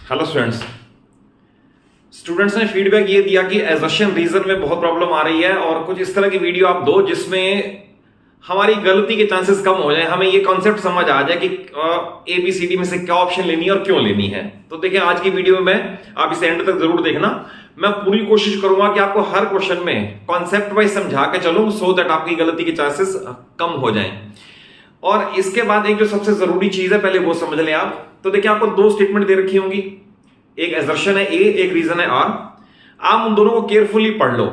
Hello students ने feedback ये दिया कि एजर्शन रीजन में बहुत प्रॉब्लम आ रही है और कुछ इस तरह की वीडियो आप दो जिसमें हमारी गलती के चांसेस कम हो जाए, हमें ये कॉन्सेप्ट समझ आ जाए कि ABCD में से क्या ऑप्शन लेनी है और क्यों लेनी है। तो देखिए आज की वीडियो में आप इसे एंड तक जरूर देखना। मैं पूरी कोशिश करूंगा कि आपको हर क्वेश्चन में कॉन्सेप्ट वाइज समझा के चलूं सो दैट आपकी गलती के चांसेस कम हो जाएं। और इसके बाद एक जो सबसे जरूरी चीज है पहले वो समझ लें आप। तो देखिए आपको दो स्टेटमेंट दे रखी होंगी, एक एजर्शन है A, एक रीजन है R। आप उन दोनों को केयरफुली पढ़ लो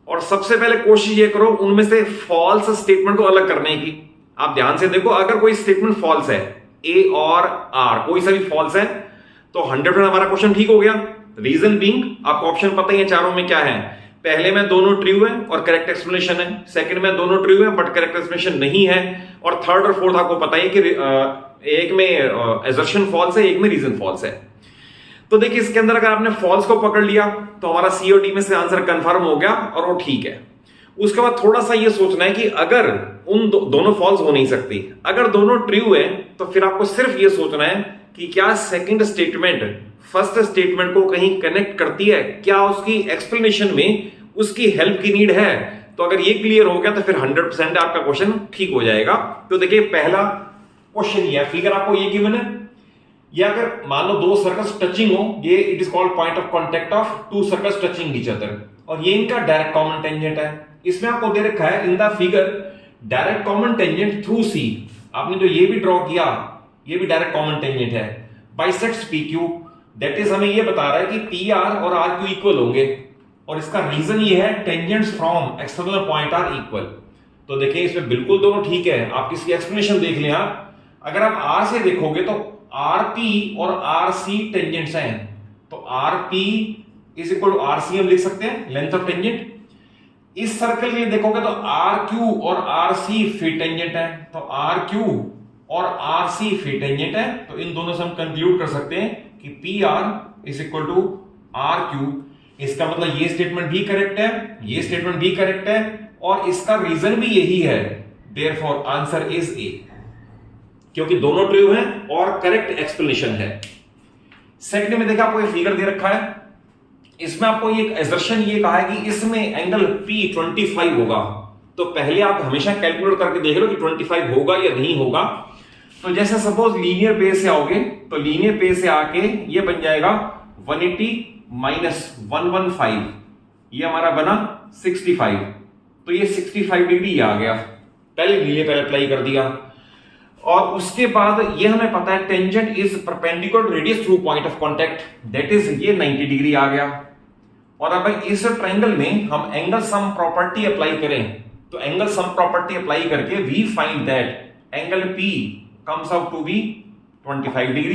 और सबसे पहले कोशिश ये करो उनमें से फॉल्स स्टेटमेंट को अलग करने की। आप ध्यान से देखो, अगर कोई स्टेटमेंट फॉल्स है A और R कोई सा भी फॉल्स है तो 100% हमारा क्वेश्चन ठीक हो गया। रीजन बीइंग आपको ऑप्शन पता ही है चारों में क्या है। पहले में दोनों ट्रू है और करेक्ट एक्सप्लेनेशन है, सेकंड में दोनों ट्रू है बट करेक्ट एक्सप्लेनेशन नहीं है, और थर्ड और फोर्थ आपको पता ही कि एक में एजर्शन फॉल्स है, एक में रीजन फॉल्स है। तो देखिए इसके अंदर अगर आपने फॉल्स को पकड़ लिया तो हमारा C और D में से आंसर कंफर्म हो गया और वो ठीक है। उसके बाद थोड़ा सा ये सोचना है कि अगर उन दोनों फॉल्स हो नहीं सकती, अगर दोनों ट्रू है तो फिर आपको सिर्फ ये सोचना है कि क्या सेकंड स्टेटमेंट फर्स्ट स्टेटमेंट को कहीं कनेक्ट करती है, क्या उसकी एक्सप्लेनेशन में उसकी हेल्प की नीड है। तो अगर ये क्लियर हो गया तो फिर 100% आपका क्वेश्चन ठीक हो जाएगा। तो देखिए पहला क्वेश्चन ये है, फिगर आपको ये गिवन है, या अगर मान लो दो सर्कल्स टचिंग हो, ये it is called point of contact of to circles touching each other, और ये इनका डायरेक्ट कॉमन टेंजेंट है। इसमें आपको दे रखा है in the figure direct common tangent through C। आपने जो ये भी ड्रॉ किया ये भी डायरेक्ट कॉमन टेंजेंट है, बाइसेक्ट्स PQ। दैट इज हमें ये बता रहा है कि PR और RQ इक्वल होंगे, और इसका रीजन ये है tangents from external point are equal. तो देखिए इसमें बिल्कुल दोनों ठीक है। आप इसकी एक्सप्लेनेशन देख लें। आप अगर आप R से देखोगे तो RP और RC टेंजेंट्स हैं, तो RP is equal to RC हम लिख सकते हैं, लेंथ ऑफ टेंजेंट। इस सर्कल के लिए देखोगे तो RQ और RC फिर टेंजेंट है, तो RQ और RC फिर टेंजेंट है। तो इन दोनों से हम कंक्लूड कर सकते हैं कि PR is equal to RQ। इसका मतलब ये स्टेटमेंट भी करेक्ट है, ये स्टेटमेंट भी करेक्ट है, और इसका रीजन भी यही है। देयरफॉर आंसर इज A, क्योंकि दोनों ट्रू हैं और करेक्ट एक्सप्लेनेशन है। सेकंड में देखा आपको ये फिगर दे रखा है, इसमें आपको ये एजर्शन ये कहा है कि इसमें एंगल P 25 होगा। तो पहले आप हमेशा कैलकुलेट करके देख लो कि 25 होगा या नहीं होगा। तो जैसे सपोज लीनियर पेज से आओगे तो लीनियर पेज से आके ये बन जाएगा 180 माइनस 115, ये हमारा बना 65। तो ये 65 डिग्री आ गया, पहले नीले पहले अप्लाई कर दिया। और उसके बाद ये हमें पता है tangent is perpendicular to radius through point of contact, that is ये 90 डिग्री आ गया। और अब इस ट्रायंगल में हम एंगल सम प्रॉपर्टी अप्लाई करें, तो एंगल सम प्रॉपर्टी अप्लाई करके we find that angle P comes out to be 25 degree.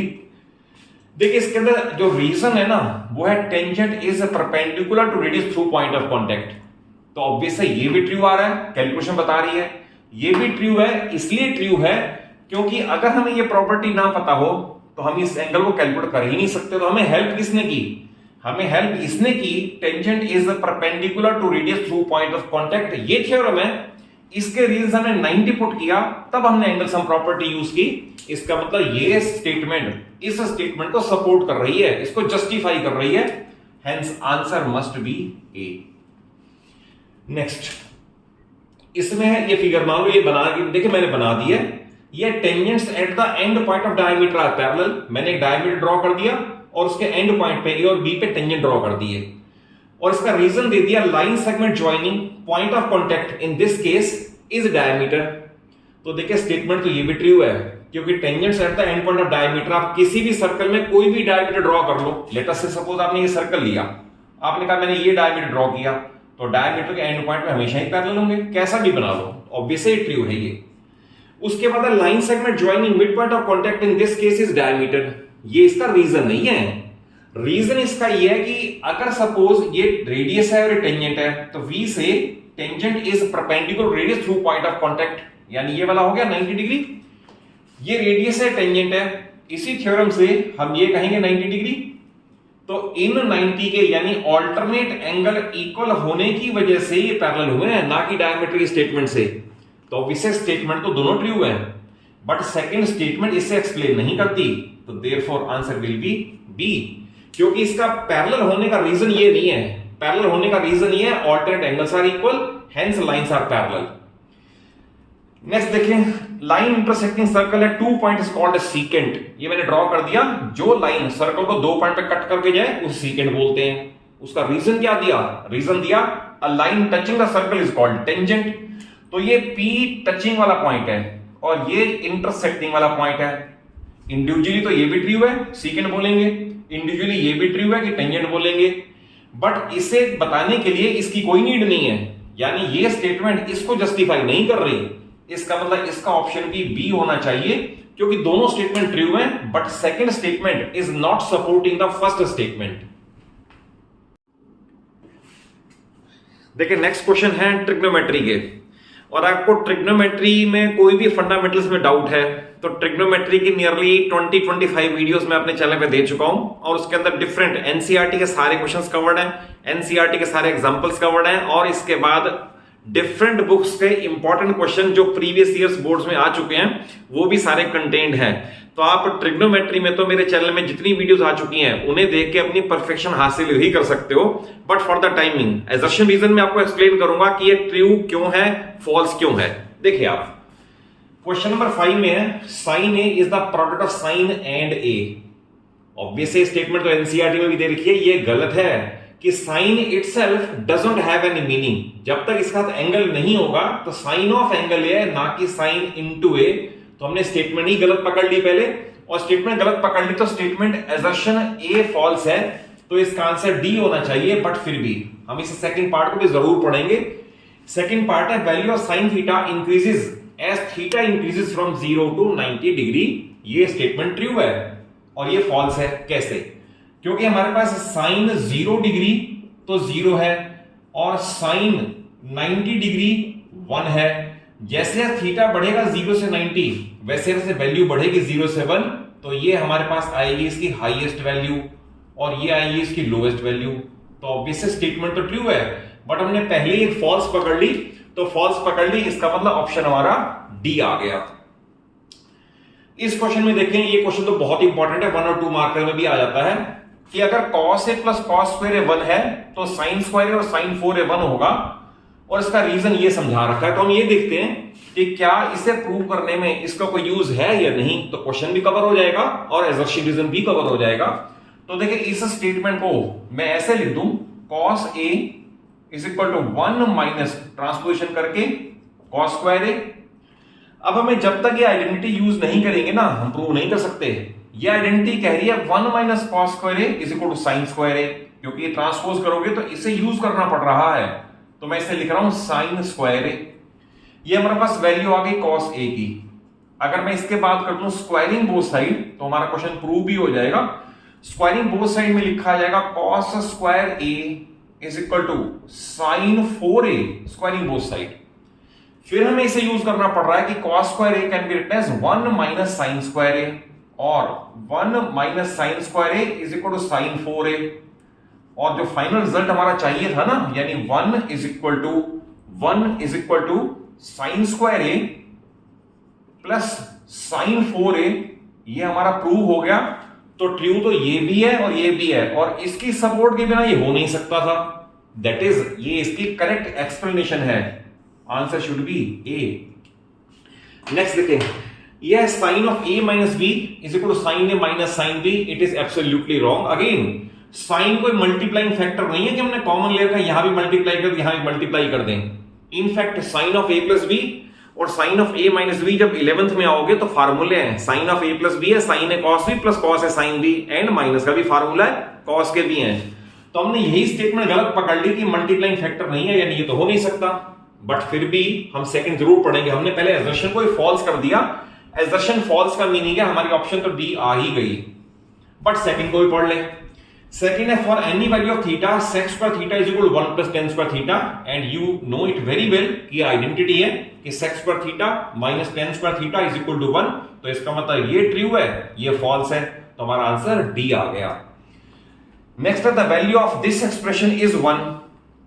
देखिए इसके अंदर जो रीजन है ना वो है tangent is perpendicular to radius through point of contact. तो ऑब्वियस है ये भी ट्रू आ रहा है, कैलकुलेशन बता रही है। ये भी ट्रू है, इसलिए ट्रू है क्योंकि अगर हमें ये प्रॉपर्टी ना पता हो तो हम इस एंगल को कैलकुलेट कर ही नहीं सकते। तो हमें हेल्प किसने की? हमें हेल्प इसने की tangent is perpendicular to radius through point of contact, ये थ्योरम है। इसके रीजन हमने 90 पुट किया, तब हमने एंगल सम प्रॉपर्टी यूज की। इसका मतलब ये स्टेटमेंट इस स्टेटमेंट को सपोर्ट कर रही है, इसको जस्टिफाई कर रही है, hence answer must be A। Next इसमें है ये फिगर, मान लो ये बना, देखिए मैंने बना दी है, ये tangents at the end point of diameter are parallel. मैंने एक डायमीटर ड्रॉ कर दिया और उसके एंड पॉइंट पे A और B पे टेंजेंट ड्रॉ कर दिए, और इसका रीजन दे दिया line segment joining point of contact in this case is diameter. तो देखिए स्टेटमेंट तो ये भी ट्रू है क्योंकि tangents at the end point of diameter, आप किसी भी सर्कल में कोई भी डायमीटर ड्रॉ कर लो। लेट अस से सपोज आपने ये सर्कल लिया, आपने कहा मैंने ये डायमीटर ड्रॉ किया, तो डायमीटर के एंड पॉइंट पे हमेशा ही पैरेलल होंगे, कैसा भी बना लो, ऑब्वियसली ट्रू है ये। उसके बाद line segment joining mid point of contact in this case is diameter, ये इसका रीजन नहीं है। रीजन इसका ये है कि अगर सपोज ये रेडियस है और ये टेंजेंट है, तो V से tangent is perpendicular radius through point of contact, यानी ये वाला हो गया 90 डिग्री। ये रेडियस है, टेंजेंट है, इसी थ्योरम से हम ये कहेंगे 90 डिग्री। तो इन 90 के यानी ऑल्टरनेट एंगल इक्वल होने की वजह से ये पैरेलल हुए हैं, ना कि डायमीटर स्टेटमेंट से। तो विशेष स्टेटमेंट तो दोनों ट्रू है। बट सेकंड स्टेटमेंट इससे एक्सप्लेन नहीं करती, तो therefore answer will be B, क्योंकि इसका पैरेलल होने का रीजन ये नहीं है। पैरेलल होने का रीजन ये है alternate angles are equal, hence lines are parallel. Next देखें, लाइन इंटरसेक्टिंग सर्कल है 2 पॉइंट इज कॉल्ड सीकेंट। ये मैंने ड्रॉ कर दिया, जो लाइन सर्कल को 2 पॉइंट पे कट करके जाए उसे सीकेंट बोलते हैं। उसका रीजन क्या दिया? रीजन दिया a line touching the circle is called tangent. तो ये P टचिंग वाला पॉइंट है और ये इंटरसेक्टिंग वाला पॉइंट है। इंडिविजुअली तो ये भी ट्रू है, सीकेंट बोलेंगे, इंडिविजुअली ये भी ट्रू है कि टेंजेंट बोलेंगे, बट इसे बताने के लिए इसकी कोई नीड नहीं है, यानी ये स्टेटमेंट इसको जस्टिफाई नहीं कर रही। इसका मतलब इसका ऑप्शन भी बी होना चाहिए, क्योंकि दोनों स्टेटमेंट ट्रू हैं, but second statement is not supporting the first statement. देखिए नेक्स्ट क्वेश्चन है ट्रिग्नोमेट्री के, और आपको ट्रिग्नोमेट्री में कोई भी फंडामेंटल्स में डाउट है तो ट्रिग्नोमेट्री की नियरली 20-25 वीडियोस मैं अपने चैनल पे दे चुका हूं, और उसके अंदर डिफरेंट एनसीईआरटी के सारे क्वेश्चंस कवर्ड हैं, एनसीईआरटी के सारे एग्जांपल्स कवर्ड हैं, और इसके बाद डिफरेंट बुक्स के इंपॉर्टेंट क्वेश्चन जो प्रीवियस ईयर्स बोर्ड्स में आ चुके हैं वो भी सारे कंटेंट हैं। तो आप ट्रिग्नोमेट्री में तो मेरे चैनल में जितनी वीडियोस आ चुकी हैं उन्हें देख के अपनी परफेक्शन हासिल ही कर सकते हो, but for the timing assertion reason में आपको एक्सप्लेन करूंगा कि ये ट्रू क्यों है, फॉल्स क्यों है। देखिए आप क्वेश्चन नंबर 5 में है sine A is the product of sine and A. Obviously statement तो एनसीईआरटी में भी दे रखी है, ये गलत है कि sine itself doesn't have any meaning. जब तक इसका एंगल नहीं होगा तो साइन ऑफ एंगल ए है, ना कि साइन इनटू ए। तो हमने स्टेटमेंट ही गलत पकड़ ली पहले, और स्टेटमेंट गलत पकड़ ली तो स्टेटमेंट एजर्शन ए फॉल्स है, तो इसका आंसर डी होना चाहिए। बट फिर भी हम इस सेकंड पार्ट को भी जरूर पढ़ेंगे। सेकंड पार्ट है value of sine theta increases as theta increases from 0 to 90 degree. ये स्टेटमेंट ट्रू है और ये फॉल्स है। कैसे? क्योंकि हमारे पास साइन 0 डिग्री तो 0 है और साइन 90 डिग्री 1 है। जैसे थीटा बढ़ेगा 0 से 90 वैसे वैसे वैल्यू बढ़ेगी 0 से 1, तो ये हमारे पास आएगी इसकी हाईएस्ट वैल्यू और ये आएगी इसकी लोएस्ट वैल्यू। तो ऑब्वियसली स्टेटमेंट तो ट्रू है, बट हमने पहले ही फॉल्स पकड़ ली, तो फॉल्स पकड़ ली, इसका मतलब ऑप्शन हमारा डी आ गया। इस क्वेश्चन में देखें, ये क्वेश्चन तो बहुत इंपॉर्टेंट है, 1 और 2 मार्कर में भी आ जाता है कि अगर cos a plus cos square A 1 है तो sin स्क्वायर और sin 4 ए 1 होगा, और इसका रीजन ये समझा रखा है। तो हम ये देखते हैं कि क्या इसे प्रूव करने में इसका कोई यूज है या नहीं, तो क्वेश्चन भी कवर हो जाएगा और एजर्शन रीजन भी कवर हो जाएगा। तो देखिए इस स्टेटमेंट को मैं ऐसे लिख दूं, cos a is equal to 1 minus transposition करके cos स्क्वायर ए। अब हमें जब तक ये आइडेंटिटी यूज नहीं करेंगे ना, हम प्रूव नहीं कर सकते। ये आइडेंटिटी कह रही है 1 minus cos square A is equal to sin square A, क्योंकि ये ट्रांसपोज करोगे तो इसे यूज करना पड़ रहा है, तो मैं इसे लिख रहा हूं sin स्क्वायर ए। ये हमारे पास वैल्यू आ गई cos a की। अगर मैं इसके बाद कर दूं स्क्वायरिंग बोथ साइड तो हमारा क्वेश्चन प्रूव भी हो जाएगा। स्क्वायरिंग बोथ साइड में लिखा जाएगा cos square a is equal to sin 4a squaring both side. फिर हमें इसे यूज करना पड़ रहा है कि cos square a can be written as 1 minus sin square a, और 1 minus sin square a is equal to sin 4a, और जो फाइनल रिजल्ट हमारा चाहिए था ना, यानी 1 is equal to sin square a plus sin 4a, ये हमारा प्रूव हो गया। तो ट्रू तो ये भी है और ये भी है, और इसकी सपोर्ट के बिना ये हो नहीं सकता था। दैट इज ये इसकी करेक्ट एक्सप्लेनेशन है। Answer should be A. Next देखें, यह sine of a minus B is equal to sine a minus sine b। It is absolutely wrong. Again sine कोई मल्टीप्लाइंग फैक्टर नहीं है कि हमने कॉमन ले रखा है, यहां भी मल्टीप्लाई कर यहां भी मल्टीप्लाई कर दें। In fact sine of a plus B और sine of a minus B जब 11th में आओगे तो फार्मूले हैं, sine of a plus B है sine a cos b plus cos a sin b, and minus का भी फार्मूला है cos के भी हैं। तो हमने यही स्टेटमेंट गलत पकड़ ली कि मल्टीप्लाइंग फैक्टर नहीं है, यानी ये तो हो नहीं सकता। बट फिर भी हम सेकंड जरूर पढ़ेंगे। हमने पहले एजर्शन को ही फॉल्स कर दिया। एजर्शन फॉल्स का मीनिंग है हमारी ऑप्शन तो डी आ ही गई, बट सेकंड को भी पढ़ ले। सेकंड है for any value of theta sec square theta is equal to 1 plus tan square theta, and you know it very well कि आइडेंटिटी है कि sec square theta minus tan square theta is equal to 1। तो इसका मतलब ये true है, ये false है, तो हमारा आंसर डी आ गया। नेक्स्ट है the value of this expression is 1,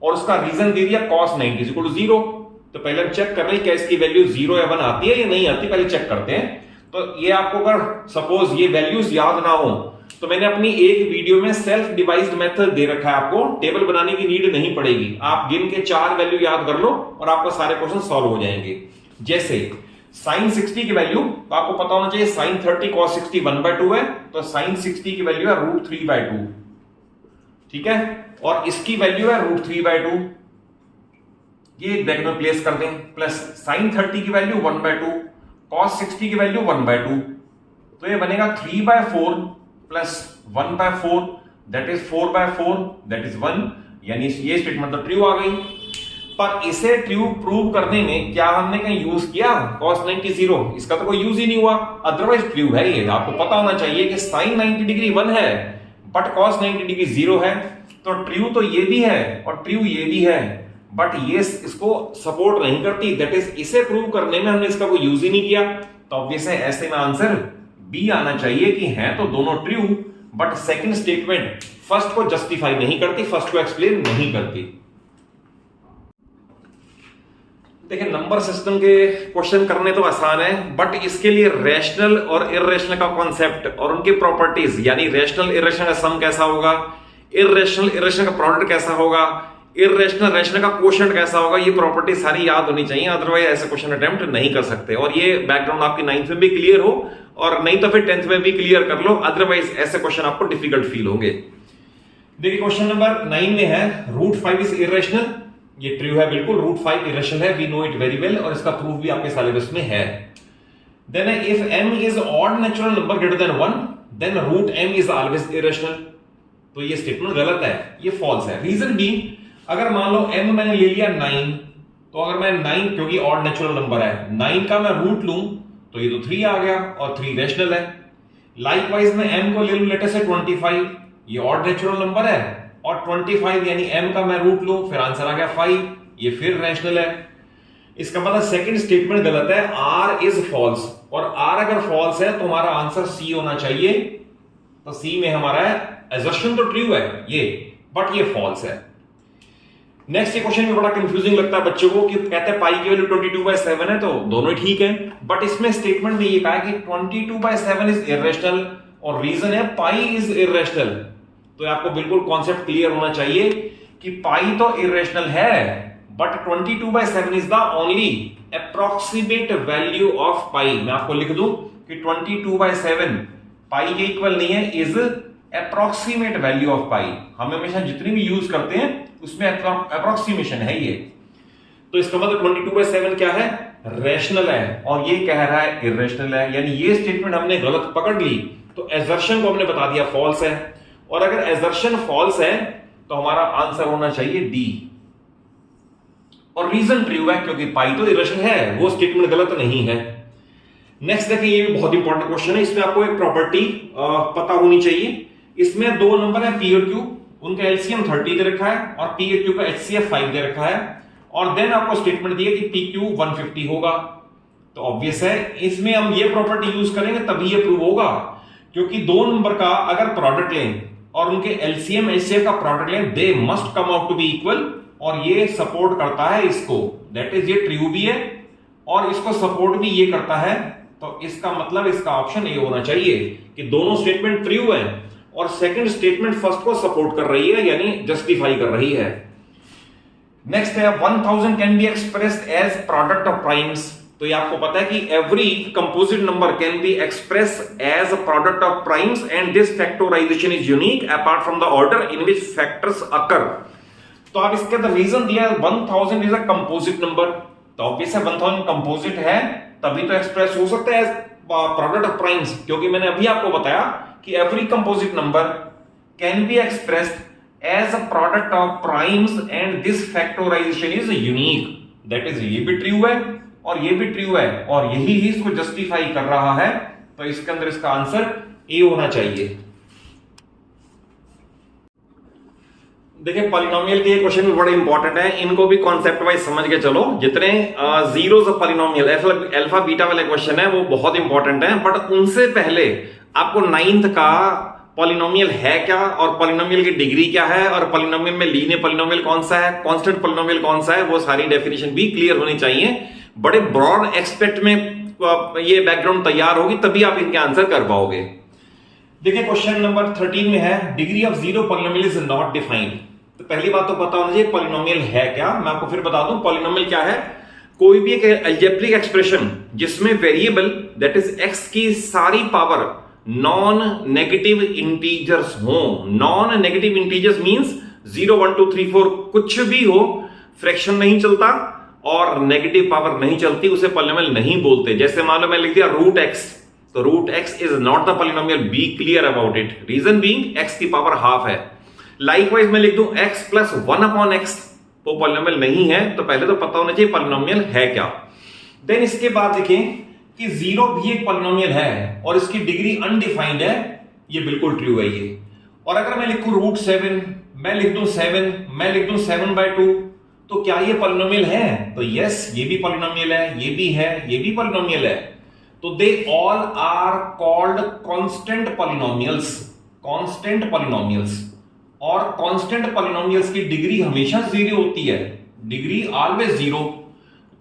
और उसका रीजन दे दिया cos 90 इज इक्वल टू 0। तो पहले हम चेक कर रहे हैं क्या इसकी वैल्यू 0 या 1 आती है या नहीं आती, पहले चेक करते हैं। तो ये आपको अगर सपोज ये वैल्यूज याद ना हो तो मैंने अपनी एक वीडियो में सेल्फ डिवाइस्ड मेथड दे रखा है, आपको टेबल बनाने की नीड नहीं पड़ेगी। आप गिन के 4 वैल्यू याद कर लो और आपका सारे क्वेश्चन सॉल्व हो जाएंगे। जैसे sin 60 की वैल्यू तो आपको पता होना चाहिए sin 30 cos 60 1/2 है, तो sin 60 की वैल्यू है √3/2, ठीक है, और इसकी वैल्यू है √3/2, ये ब्रैकेट में प्लेस कर दें, प्लस sin 30 की वैल्यू 1/2, cos 60 की वैल्यू 1/2, तो ये बनेगा 3/4 plus 1/4 that is 4/4 that is 1, यानी ये स्टेटमेंट तो ट्रू आ गई। पर इसे ट्रू प्रूव करने में क्या हमने कहीं यूज किया cos 90 0? इसका तो कोई यूज ही नहीं हुआ, अदरवाइज ट्रू है ये। आपको पता होना चाहिए कि sin 90 डिग्री 1 है बट cos 90 डिग्री 0 है, तो ट्रू तो ये भी है और ट्रू ये भी है, बट ये इसको सपोर्ट नहीं करती, दैट इज इसे प्रूव करने में हमने इसका कोई यूज ही नहीं किया। तो ऑब्वियस है ऐसे में आंसर बी आना चाहिए कि हैं तो दोनों true, but second statement first को जस्टिफाई नहीं करती, फर्स्ट को एक्सप्लेन नहीं करती। देखिए नंबर सिस्टम के क्वेश्चन करने तो आसान है, बट इसके लिए रैशनल और इररेशनल का कॉन्सेप्ट और उनकी प्रॉपर्टीज, यानी रैशनल इररेशनल का सम कैसा होगा, इररेशनल इररेशनल का प्रोडक्ट कैसा होगा, इररेशनल रैशनल का क्वोशंट कैसा होगा, ये प्रॉपर्टी सारी याद होनी चाहिए, अदरवाइज ऐसे क्वेश्चन अटेम्प्ट नहीं कर सकते। और ये बैकग्राउंड आपकी 9th में भी क्लियर हो और नहीं तो फिर 10th में भी क्लियर कर लो, अदरवाइज ऐसे क्वेश्चन आपको डिफिकल्ट फील होंगे। देखिए क्वेश्चन नंबर 9 में है √5 इज इररेशनल, ये ट्रू है बिल्कुल, √5 इररेशनल है, we know it very well, और इसका प्रूफ भी आपके सिलेबस में है। Then if m is odd natural number greater than 1 then √m is always irrational, तो ये स्टेटमेंट गलत है, ये फॉल्स है। रीजन बी, अगर मान लो m मैंने ले लिया 9, तो अगर मैं 9 क्योंकि ऑड नेचुरल नंबर है 9 का मैं रूट लूं तो ये तो 3 आ गया और 3 रैशनल है। लाइकवाइज मैं m को ले लूं लेटर से 25, ये ऑड नेचुरल नंबर है और 25 यानी m का मैं रूट लूं फिर आंसर आ गया 5, ये फिर रैशनल है। इसका मतलब सेकंड स्टेटमेंट गलत है, r इज फॉल्स, और r अगर फॉल्स है तो हमारा आंसर c होना चाहिए, तो c में हमारा असम्पशन तो ट्रू है ये, बट ये फॉल्स है। नेक्स्ट ये क्वेश्चन में बड़ा कंफ्यूजिंग लगता है बच्चों को कि कहते हैं पाई की वैल्यू 22/7 है, तो दोनों ठीक है, बट इसमें स्टेटमेंट में ये कहा है कि 22/7 इज इररेशनल और रीजन है पाई इज इररेशनल। तो आपको बिल्कुल कॉन्सेप्ट क्लियर होना चाहिए कि पाई तो इररेशनल है but 22/7 is the only approximate value of pi. मैं आपको लिख दूं कि 22/7 पाई के इक्वल नहीं है, इज अप्रोक्सीमेट वैल्यू ऑफ पाई। हम हमेशा जितनी भी यूज करते हैं उसमें अप्रोक्सीमेशन है ये, तो इसका मतलब 22/7 क्या है, रैशनल है, और ये कह रहा है इररेशनल है, यानी ये स्टेटमेंट हमने गलत पकड़ ली, तो असर्शन को हमने बता दिया फॉल्स है, और अगर असर्शन फॉल्स है तो हमारा आंसर होना चाहिए डी, और रीजन ट्रू है क्योंकि पाई तो इररेशनल है, वो स्टेटमेंट गलत नहीं है। नेक्स्ट देखिए, ये भी बहुत इंपॉर्टेंट क्वेश्चन है, इसमें आपको एक प्रॉपर्टी पता होनी चाहिए। इसमें दो नंबर है पी और क्यू, उनका एलसीएम 30 दे रखा है और पी और क्यू का एचसीएफ 5 दे रखा है, और देन आपको स्टेटमेंट दिया कि पी क्यू 150 होगा। तो ऑब्वियस है इसमें हम ये प्रॉपर्टी यूज करेंगे तभी ये प्रूव होगा, क्योंकि दो नंबर का अगर प्रोडक्ट लें और उनके एलसीएम एचसीएफ का प्रोडक्ट लें, they must come out to be equal, और ये सपोर्ट करता है इसको, दैट इज ये ट्रू भी है और इसको सपोर्ट भी ये करता है, तो इसका मतलब इसका ऑप्शन ए होना चाहिए कि दोनों स्टेटमेंट ट्रू है और सेकंड स्टेटमेंट फर्स्ट को सपोर्ट कर रही है, यानी जस्टिफाई कर रही है। नेक्स्ट है 1000 can be expressed as product of primes. तो ये आपको पता है कि every composite number can be expressed as a product of primes and this factorization is unique apart from the order in which factors occur. तो आप इसके अंदर रीजन दिया 1000 इज अ कंपोजिट नंबर, तो ऑब्वियस है 1000 कंपोजिट है तभी तो एक्सप्रेस हो सकता है एज प्रोडक्ट ऑफ प्राइम्स, क्योंकि मैंने अभी आपको बताया कि every composite number can be expressed as a product of primes and this factorization is unique, that is ये भी ट्रू है और ये भी ट्रू है और यही ही इसको जस्टिफाई कर रहा है, तो इसके अंदर इसका आंसर ए होना चाहिए। देखिए पॉलिनोमियल के क्वेश्चन भी बड़े इंपॉर्टेंट है, इनको भी कॉन्सेप्ट वाइज समझ के चलो। जितने zeros of polynomial alpha beta वाले क्वेश्चन है वो बहुत इंपॉर्टेंट है, बट उनसे पहले आपको 9th का पॉलिनोमियल है क्या और पॉलिनोमियल की डिग्री क्या है और पॉलिनोमियल में लीनियर पॉलिनोमियल कौन सा है, कांस्टेंट पॉलिनोमियल कौन सा है, वो सारी डेफिनेशन भी क्लियर होनी चाहिए। बड़े ब्रॉड एक्सपेक्ट में ये बैकग्राउंड तैयार होगी, तभी आप इनके आंसर कर पाओगे। देखिए क्वेश्चन नंबर 13 में है degree of zero polynomial is not defined. तो पहली बात तो पता होना चाहिए पॉलिनोमियल है क्या। मैं आपको फिर बता दूं पॉलिनोमियल क्या है। कोई भी एक अलजेब्रिक एक्सप्रेशन जिसमें वेरिएबल दैट इज एक्स की सारी पावर नॉन नेगेटिव इंटीजर्स हो। नॉन नेगेटिव इंटीजर्स मींस 0 1 2 3 4 कुछ भी हो, फ्रैक्शन नहीं चलता और नेगेटिव पावर नहीं चलती, उसे पॉलिनोमियल नहीं बोलते। जैसे मान लो मैं लिख दिया रूट एक्स, तो root x is not the polynomial, be clear about it. Reason being x की पावर हाफ है। लाइकवाइज मैं लिख दूं एक्स प्लस 1 अपॉन एक्स, वो पॉलिनोमियल नहीं है। तो पहले तो पता होना चाहिए पॉलिनोमियल है क्या। देन इसके बाद देखें कि जीरो भी एक पॉलिनोमियल है और इसकी डिग्री अनडिफाइंड है, ये बिल्कुल ट्रू है ये। और अगर मैं लिखूं रूट 7, मैं लिख दूं 7, मैं लिख दूं 7/2, तो क्या ये पॉलिनोमियल है? तो यस, ये भी पॉलिनोमियल है, ये भी है, ये भी पॉलिनोमियल है। तो they all are called constant polynomials. Constant polynomials और कांस्टेंट पॉलिनोमियल्स की डिग्री हमेशा 0 होती है, डिग्री ऑलवेज 0।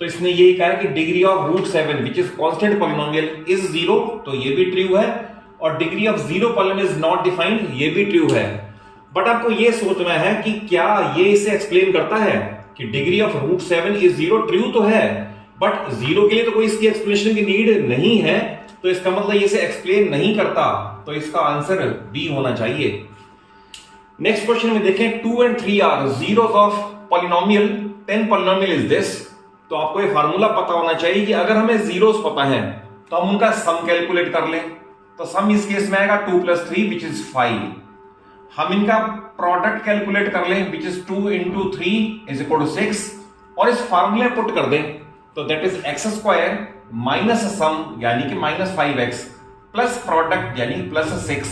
तो इसने यही कहा है कि degree of root 7 which is constant polynomial is 0, तो ये भी ट्रू है। और degree of zero polynomial is not defined, ये भी ट्रू है। बट आपको ये सोचना है कि क्या ये इसे एक्सप्लेन करता है कि degree of root 7 is 0? True तो है, बट 0 के लिए तो कोई इसकी एक्सप्लेनेशन की नीड नहीं है, तो इसका मतलब ये इसे एक्सप्लेन नहीं करता। तो इसका आंसर बी होना चाहिए। नेक्स्ट क्वेश्चन में देखें 2 and 3 are zeros of polynomial 10 polynomial is this. तो आपको ये फार्मूला पता होना चाहिए कि अगर हमें जीरोस पता है तो हम उनका सम कैलकुलेट कर लें। तो सम इस केस में आएगा 2 + 3 विच इज 5। हम इनका प्रोडक्ट कैलकुलेट कर लें विच इज 2 × 3 = 6 और इस फार्मूले पुट कर दें तो that is x² minus sum यानी कि -5x प्लस प्रोडक्ट यानी +6।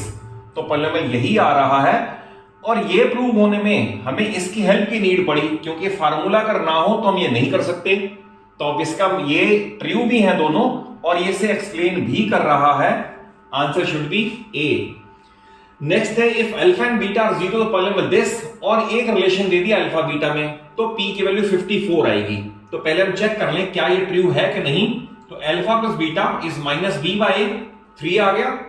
तो पॉलिनोमियल यही आ रहा है। और ये प्रूव होने में हमें इसकी हेल्प की नीड पड़ी, क्योंकि फार्मूला अगर ना हो तो हम ये नहीं कर सकते। तो अब इसका ये ट्रू भी है दोनों और ये से एक्सप्लेन भी कर रहा है। Answer should be A. Next है if alpha and beta are 0 the polynomial this, और एक रिलेशन दे दिया अल्फा बीटा में, तो p की वैल्यू 54 आएगी। तो पहले हम चेक कर लें क्या ये ट्रू है कि नहीं। तो alpha plus beta is -b/3 आ गया।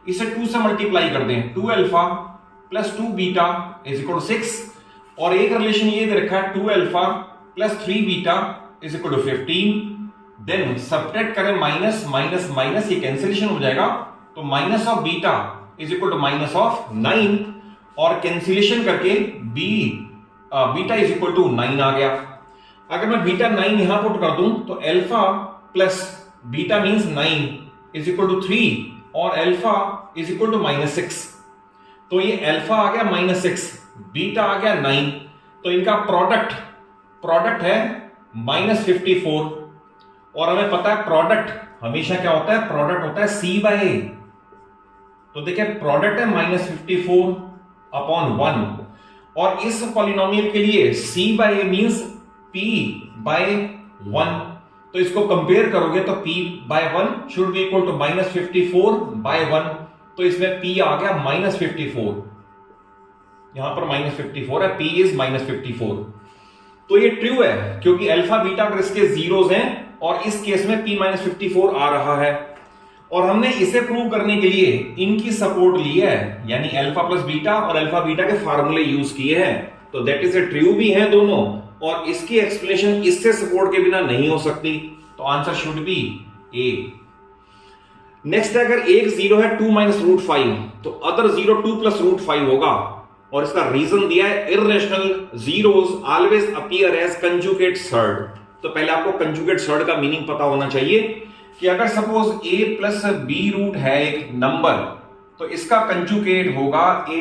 इसे 2 से मल्टीप्लाई कर दें, 2 अल्फा प्लस 2 बीटा = 6। और एक रिलेशन ये दे रखा है 2 alpha plus 3 beta = 15। Then subtract करें माइनस माइनस माइनस, ये कैंसिलेशन हो जाएगा। तो minus of beta = minus of 9 और कैंसिलेशन करके बीटा = 9 आ गया। अगर मैं बीटा 9 यहां पुट कर दूं तो अल्फा प्लस बीटा मींस 9 = 3 और अल्फा = -6। तो ये अल्फा आ गया -6, बीटा आ गया 9। तो इनका प्रोडक्ट है -54। और हमें पता है प्रोडक्ट हमेशा क्या होता है, प्रोडक्ट होता है c/a। तो देखिए प्रोडक्ट है -54/1 और इस पॉलिनोमियल के लिए c/a मींस p/1। तो इसको कंपेयर करोगे तो p/1 should be equal to -54/1। तो इसमें p आ गया -54, यहां पर -54 है, p इज -54। तो ये ट्रू है क्योंकि अल्फा बीटा अगर इसके जीरोस हैं और इस केस में p -54 आ रहा है। और हमने इसे प्रूव करने के लिए इनकी सपोर्ट ली है, यानी अल्फा प्लस बीटा और अल्फा बीटा के फार्मूले यूज किए हैं। तो दैट इज ए ट्रू भी है दोनों, और इसकी एक्सप्लेनेशन इससे सपोर्ट के बिना नहीं हो सकती। तो answer should be A. Next है अगर एक 0 है 2 - √5 तो अदर 0 2 + √5 होगा। और इसका रीजन दिया है irrational zeros always appear as conjugate surd. तो पहले आपको कंजुगेट सर्ड का मीनिंग पता होना चाहिए कि अगर सपोज a + b रूट है एक नंबर, तो इसका कंजुगेट होगा a -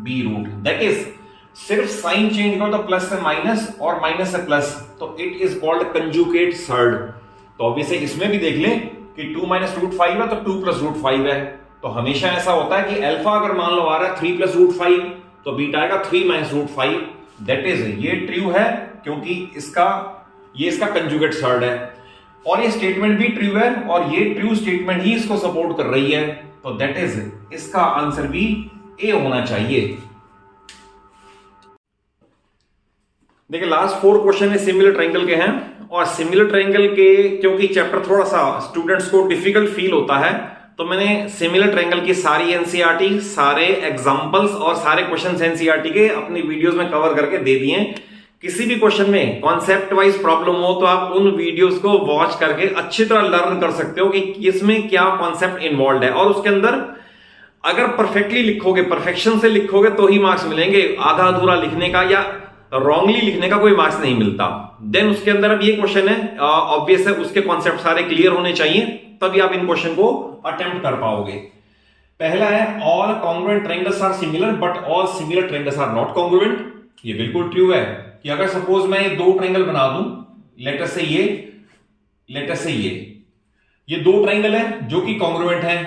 b root. That is सिर्फ साइन चेंज करो तो प्लस से माइनस और माइनस से प्लस, तो it is called conjugate surd. तो ऑब्वियसली इसमें भी देख लें कि 2 - √5 है तो 2 + √5 है। तो हमेशा ऐसा होता है कि अल्फा अगर मान लो आ रहा है 3 + √5 तो बीटा आएगा 3 - √5। दैट इज ये ट्रू है क्योंकि ये इसका कंजुगेट सर्ड है। और ये स्टेटमेंट भी ट्रू है और ये ट्रू स्टेटमेंट ही इसको सपोर्ट कर रही है। तो दैट इज इसका आंसर भी ए होना चाहिए। देखिए लास्ट 4 क्वेश्चन सिमिलर ट्रायंगल के हैं और सिमिलर ट्रायंगल के क्योंकि चैप्टर थोड़ा सा स्टूडेंट्स को डिफिकल्ट फील होता है, तो मैंने सिमिलर ट्रायंगल की सारी एनसीईआरटी, सारे एग्जांपल्स और सारे क्वेश्चंस एनसीईआरटी के अपनी वीडियोस में कवर करके दे दिए। किसी भी क्वेश्चन में कॉन्सेप्ट वाइज प्रॉब्लम हो तो आप उन वीडियोस को वॉच करके अच्छी तरह लर्न कर सकते हो कि इसमें क्या कॉन्सेप्ट इन्वॉल्व है, और उसके अंदर अगर परफेक्टली लिखोगे, परफेक्शन से लिखोगे तो ही मार्क्स मिलेंगे। आधा अधूरा लिखने का या रॉन्गली लिखने का कोई मार्क्स नहीं मिलता। देन उसके अंदर अब ये क्वेश्चन है, ऑब्वियस है उसके कॉन्सेप्ट सारे क्लियर होने चाहिए, तभी आप इन क्वेश्चन को अटेम्प्ट कर पाओगे। पहला है all congruent triangles are similar but all similar triangles are not congruent. ये बिल्कुल ट्रू है कि अगर सपोज मैं ये दो ट्रायंगल बना दूं, लेटर से ये दो ट्रायंगल है जो कि कॉन्ग्रुएंट है,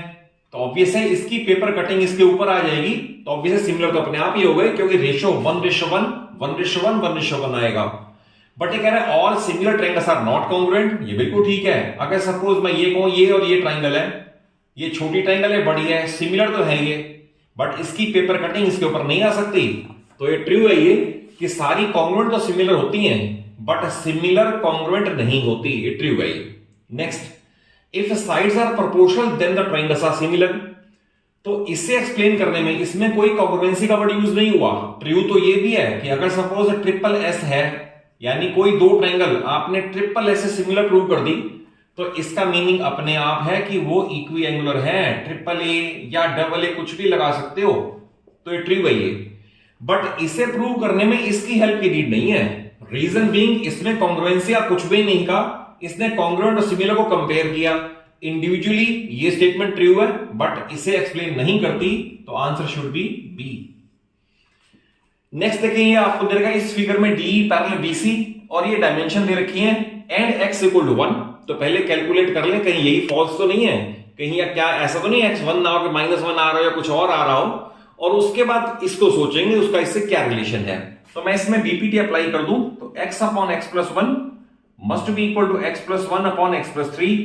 तो ऑब्वियस है इसकी पेपर कटिंग इसके ऊपर आ जाएगी, तो ऑब्वियस सिमिलर तो अपने आप ही हो गए क्योंकि रेशो 1:1 1:1 1:1 आएगा। बट ये कह रहा है all similar triangles are not congruent. ये बिल्कुल ठीक है। अगर सपोज मैं ये कहूं ये और ये ट्रायंगल है, ये छोटी ट्रायंगल है, बड़ी है, सिमिलर तो है ये, बट इसकी पेपर कटिंग इसके ऊपर नहीं आ सकती, तो ये ट्रू है ये कि सारी कॉन्ग्रुएंट तो सिमिलर होती हैं बट सिमिलर कॉन्ग्रुएंट नहीं होती। ये ट्रू है ये। Next, if sides are proportional then the triangles are similar. तो इसे एक्सप्लेन करने में इसमें कोई कॉन्ग्रुएंसी का वर्ड यूज नहीं हुआ। ट्रू तो ये भी है कि अगर सपोज ट्रिपल एस है, यानी कोई दो ट्रायंगल आपने ट्रिपल एस से सिमिलर प्रूव कर दी, तो इसका मीनिंग अपने आप है कि वो इक्वी एंगुलर है। ट्रिपल ए या डबल ए कुछ भी लगा सकते हो, तो ये ट्रू है ये। बट इसे प्रूव करने में इसकी हेल्प की नीड नहीं है। रीजन बीइंग इसमें कॉन्ग्रुएंसी या कुछ भी नहीं कहा, इसने कॉन्ग्रुएंट और सिमिलर को कंपेयर किया इंडिविजुअली। ये स्टेटमेंट ट्रू है बट इसे एक्सप्लेन नहीं करती, तो answer should be B. Next देखिए, आपको दे रखा है इस फिगर में डी पैरेलल बीसी और ये डायमेंशन दे रखी है एंड x इक्वल टू 1। तो पहले कैलकुलेट कर ले कहीं यही फॉल्स तो नहीं है, कहीं या क्या ऐसा तो नहीं है x1 ना हो कि -1 आ रहा हो या कुछ और आ रहा हो, और उसके बाद इसको सोचेंगे उसका इससे क्या रिलेशन है। तो मैं इसमें बीपीटी अप्लाई कर दूं तो x upon x plus 1 must be equal to x plus 1 upon x plus 3।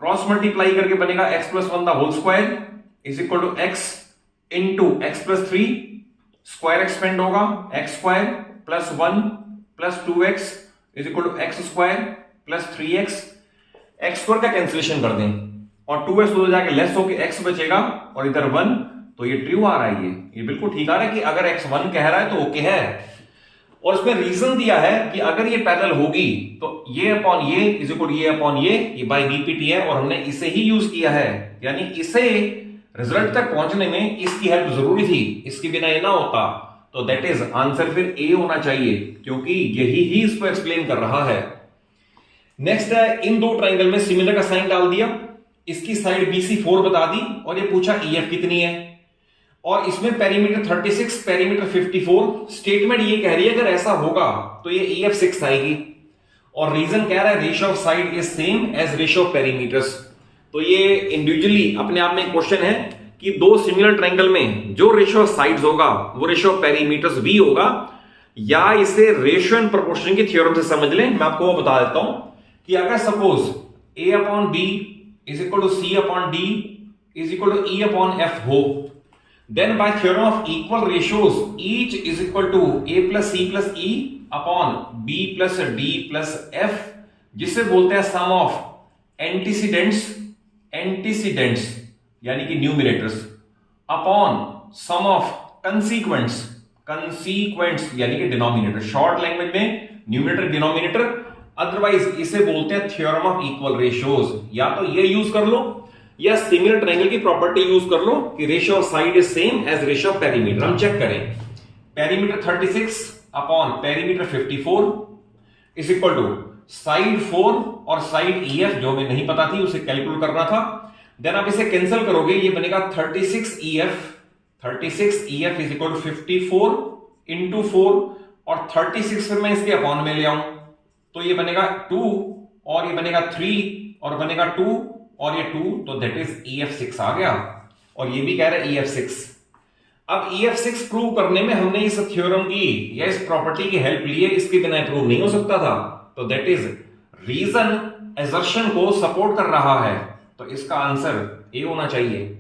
Cross multiply करके बनेगा x plus 1 the whole square is equal to x into x plus 3, square expand होगा x square plus 1 plus 2x is equal to x square plus 3x। x square का cancellation कर दें और 2x उधर जाके less होके x बचेगा और इधर 1, तो ये ट्रू आ रहा है। ये बिल्कुल ठीक आ रहा है कि अगर x 1 कह रहा है तो ओके है। और इसमें रीजन दिया है कि अगर ये पैरेलल होगी तो ये अपॉन ये इज इक्वल टू ये अपॉन ये बाय बीपीटी है, और हमने इसे ही यूज किया है, यानी इसे रिजल्ट तक पहुंचने में इसकी हेल्प जरूरी थी, इसके बिना ये ना होता। तो दैट इज आंसर फिर ए होना चाहिए क्योंकि यही ही इसको एक्सप्लेन कर रहा है। नेक्स्ट है, इन दो ट्रायंगल में सिमिलर का साइन डाल दिया, इसकी साइड बीसी 4 बता दी और ये पूछा ईएफ कितनी है, और इसमें पेरीमीटर 36 पेरीमीटर 54। स्टेटमेंट ये कह रही है अगर ऐसा होगा तो ये ईएफ 6 आएगी, और रीजन कह रहा है ratio of side is same as ratio of perimeters. तो ये इंडिविजुअली अपने आप में क्वेश्चन है कि दो सिमिलर ट्रायंगल में जो रेशियो ऑफ साइड्स होगा वो रेशियो ऑफ पेरीमीटर्स भी होगा, या इसे रेशियो एंड प्रोपोर्शन की थ्योरम से समझ लें। मैं आपको वो बता देता हूं कि अगर suppose a upon b is equal to c upon d is equal to e upon f हो, then by theorem of equal ratios each is equal to a plus c plus e upon b plus d plus f, जिसे बोलते हैं sum of antecedents यानी कि numerators upon sum of consequents यानी कि denominator. Short language में numerator denominator, otherwise इसे बोलते हैं थ्योरम ऑफ इक्वल रेशियोज। या तो ये यूज कर लो या सिमिलर ट्रायंगल की प्रॉपर्टी यूज कर लो कि ratio of side is same as ratio of perimeter. हम चेक करें, perimeter 36 upon perimeter 54 is equal to side 4 और साइड ईएफ जो हमें नहीं पता थी उसे कैलकुलेट करना था। देन आप इसे कैंसिल करोगे, ये बनेगा 36 EF is equal to 54 into 4, और 36 फिर मैं इसके अपॉन में ले आऊं तो ये बनेगा 2 और ये बनेगा 3 और बनेगा 2 और ये 2, तो दैट इज EF6 आ गया। और ये भी कह रहा है EF6। अब EF6 प्रूव करने में हमने इस थ्योरम की या इस प्रॉपर्टी की हेल्प ली है, इसके बिना प्रूव नहीं हो सकता था। तो दैट इज रीजन असर्शन को सपोर्ट कर रहा है, तो इसका आंसर ए होना चाहिए।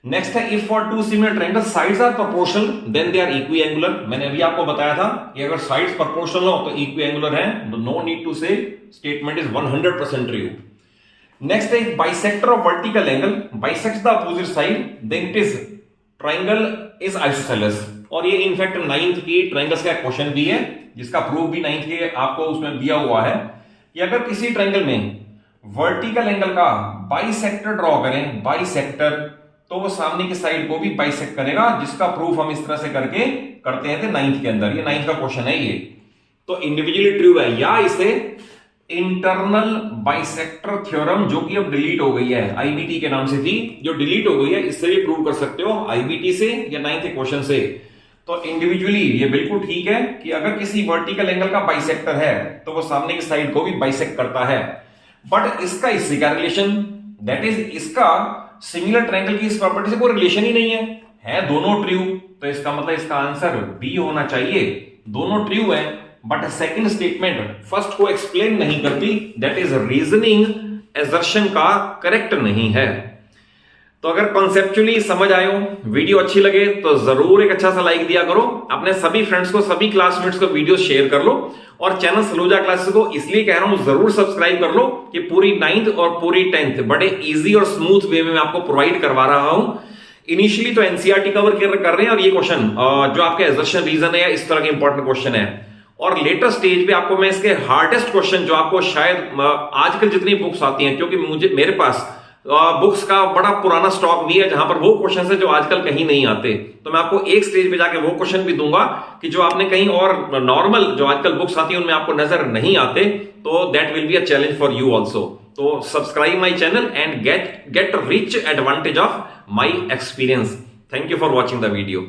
नेक्स्ट है if for two similar triangle sides are proportional then they are equiangular. मैंने अभी आपको बताया था कि अगर साइड्स प्रोपोर्शनल हो तो इक्विएंगुलर है, no need to say statement is 100% true. Next है bisector of vertical angle bisects the opposite side then it is triangle is isosceles. और ये इनफैक्ट 9th की ट्रायंगल्स का क्वेश्चन भी है जिसका प्रूफ भी 9th के आपको उसमें दिया हुआ है कि अगर किसी ट्रायंगल में वर्टिकल एंगल का बाइसेक्टर ड्रॉ करें, बाइसेक्टर, तो वो सामने की साइड को भी बाइसेक्ट करेगा, जिसका प्रूफ हम इस तरह से करके करते हैं 9th के अंदर। ये 9th का क्वेश्चन है ये। तो इंडिविजुअली ट्रू है, या इसे इंटरनल बाइसेक्टर थ्योरम जो कि अब डिलीट हो गई है, आईबीटी के नाम से थी, जो डिलीट हो गई है, इससे भी प्रूव कर सकते हो आईबीटी से या 9th क्वेश्चन से। तो इंडिविजुअली ये बिल्कुल ठीक है कि अगर किसी वर्टिकल एंगल का बाइसेक्टर है तो वो सामने की साइड को भी बाइसेक्ट करता है। बट इसका इससे क्या रिलेशन, दैट इज इसका सिमिलर ट्रायंगल की इस प्रॉपर्टी से कोई रिलेशन ही नहीं है दोनों ट्रू। तो इसका मतलब इसका आंसर बी होना चाहिए, दोनों ट्रू है। बट सेकंड स्टेटमेंट फर्स्ट को एक्सप्लेन नहीं करती, दैट इज रीजनिंग एजर्शन का करेक्ट नहीं है। तो अगर कॉन्सेप्चुअली समझ आए हो, वीडियो अच्छी लगे तो जरूर एक अच्छा सा लाइक दिया करो, अपने सभी फ्रेंड्स को, सभी क्लासमेट्स को वीडियो शेयर कर लो, और चैनल सलूजा क्लासेस को इसलिए कह रहा हूं जरूर सब्सक्राइब कर लो कि पूरी 9th और पूरी 10th बड़े इजी और स्मूथ वे में मैं आपको प्रोवाइड करवा रहा हूं। इनिशियली तो एनसीईआरटी कवर कर रहे हैं और ये क्वेश्चन जो आपके एजर्शन रीजन है या इस तरह के इंपॉर्टेंट क्वेश्चन है, और लेटर स्टेज पे आपको मैं इसके हार्डेस्ट क्वेश्चन जो आपको शायद आजकल जितनी बुक्स आती हैं, क्योंकि मेरे पास बुक्स का बड़ा पुराना स्टॉक भी है जहां पर वो क्वेश्चन है जो आजकल कहीं नहीं आते, तो मैं आपको एक स्टेज पे जाके वो क्वेश्चन भी दूंगा कि जो आपने कहीं और नॉर्मल जो आजकल बुक्स आती है उनमें आपको नजर नहीं आते, तो that will be a challenge for you also. तो subscribe my channel and get rich advantage of my experience. Thank you for watching the video.